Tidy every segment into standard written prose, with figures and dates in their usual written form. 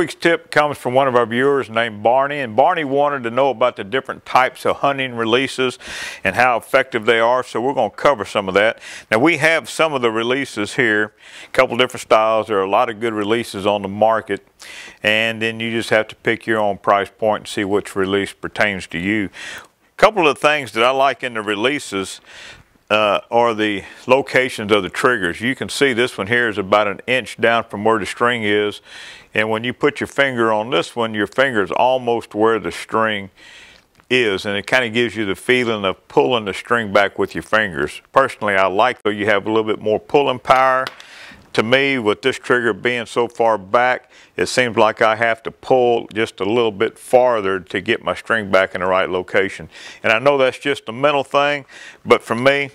week's tip comes from one of our viewers named Barney, and Barney wanted to know about the different types of hunting releases and how effective they are, so we're going to cover some of that. Now we have some of the releases here, a couple different styles. There are a lot of good releases on the market, and then you just have to pick your own price point and see which release pertains to you. A couple of things that I like in the releases are the locations of the triggers. You can see this one here is about an inch down from where the string is, and when you put your finger on this one, your finger is almost where the string is, and it kind of gives you the feeling of pulling the string back with your fingers. Personally, I like that you have a little bit more pulling power. To me, with this trigger being so far back, it seems like I have to pull just a little bit farther to get my string back in the right location. And I know that's just a mental thing, but for me,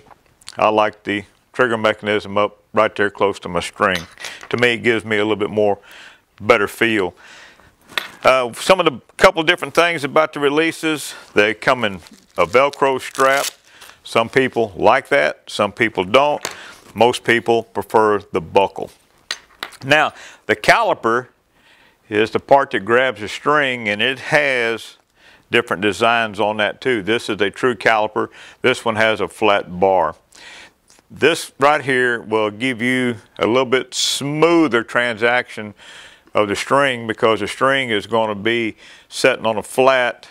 I like the trigger mechanism up right there close to my string. To me, it gives me a little bit more better feel. Some of the couple different things about the releases, they come in a Velcro strap. Some people like that, some people don't. Most people prefer the buckle. Now, the caliper is the part that grabs the string, and it has different designs on that too. This is a true caliper. This one has a flat bar. This right here will give you a little bit smoother transaction of the string, because the string is going to be setting on a flat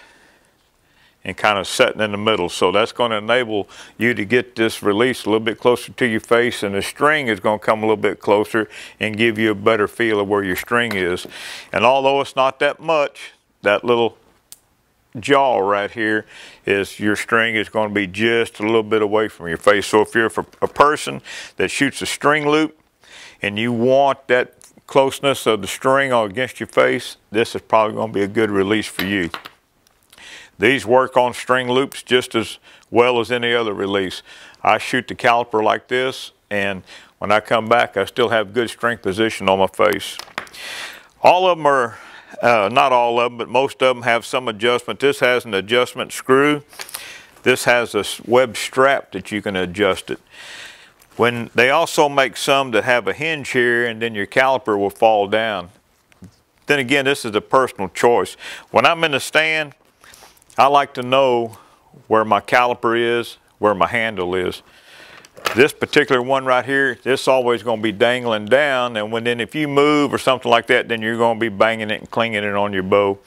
and kind of setting in the middle. So that's going to enable you to get this release a little bit closer to your face, and the string is going to come a little bit closer and give you a better feel of where your string is. And although it's not that much, that little jaw right here is your string is going to be just a little bit away from your face. So if you're a person that shoots a string loop and you want that closeness of the string against your face, this is probably going to be a good release for you. These work on string loops just as well as any other release. I shoot the caliper like this, and when I come back, I still have good string position on my face. All of them are, not all of them, but most of them have some adjustment. This has an adjustment screw. This has a web strap that you can adjust it. When they also make some that have a hinge here, and then your caliper will fall down. Then again, this is a personal choice. When I'm in the stand, I like to know where my caliper is, where my handle is. This particular one right here, this is always going to be dangling down, and then if you move or something like that, then you're going to be banging it and clinging it on your bow.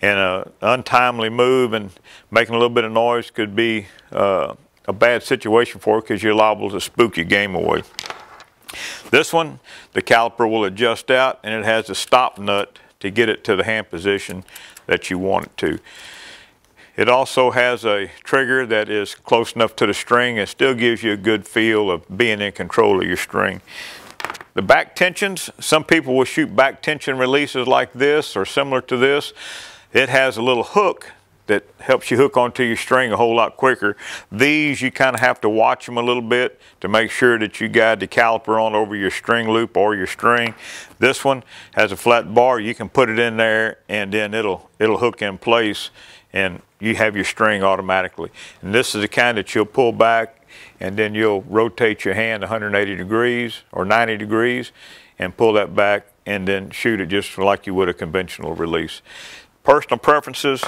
And an untimely move and making a little bit of noise could be a bad situation for it, because you're liable to spook your game away. This one, the caliper will adjust out, and it has a stop nut to get it to the hand position that you want it to. It also has a trigger that is close enough to the string and still gives you a good feel of being in control of your string. The back tensions, some people will shoot back tension releases like this or similar to this. It has a little hook that helps you hook onto your string a whole lot quicker. These, you kind of have to watch them a little bit to make sure that you guide the caliper on over your string loop or your string. This one has a flat bar. You can put it in there, and then it'll hook in place, and you have your string automatically. And this is the kind that you'll pull back, and then you'll rotate your hand 180 degrees or 90 degrees and pull that back, and then shoot it just like you would a conventional release. Personal preferences,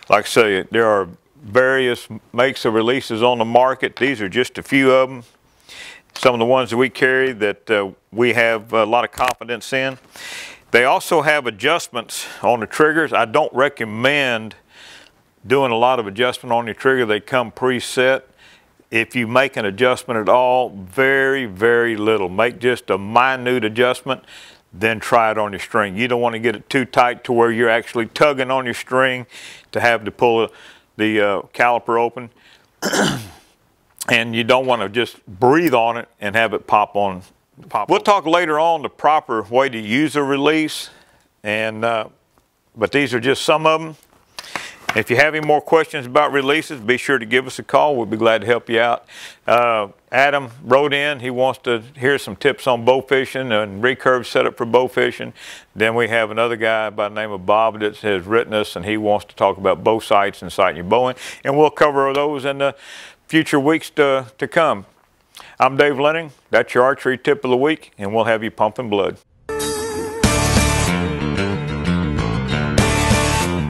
like I say, there are various makes of releases on the market. These are just a few of them. Some of the ones that we carry that we have a lot of confidence in. They also have adjustments on the triggers. I don't recommend doing a lot of adjustment on your trigger. They come preset. If you make an adjustment at all, very, very little. Make just a minute adjustment, then try it on your string. You don't want to get it too tight to where you're actually tugging on your string to have to pull the caliper open. And you don't want to just breathe on it and have it pop. We'll talk later on the proper way to use a release, and but these are just some of them. If you have any more questions about releases, be sure to give us a call. We'll be glad to help you out. Adam wrote in. He wants to hear some tips on bow fishing and recurve setup for bow fishing. Then we have another guy by the name of Bob that has written us, and he wants to talk about bow sights and sighting your bow in. And we'll cover those in the future weeks to come. I'm Dave Leining. That's your archery tip of the week, and we'll have you pumping blood.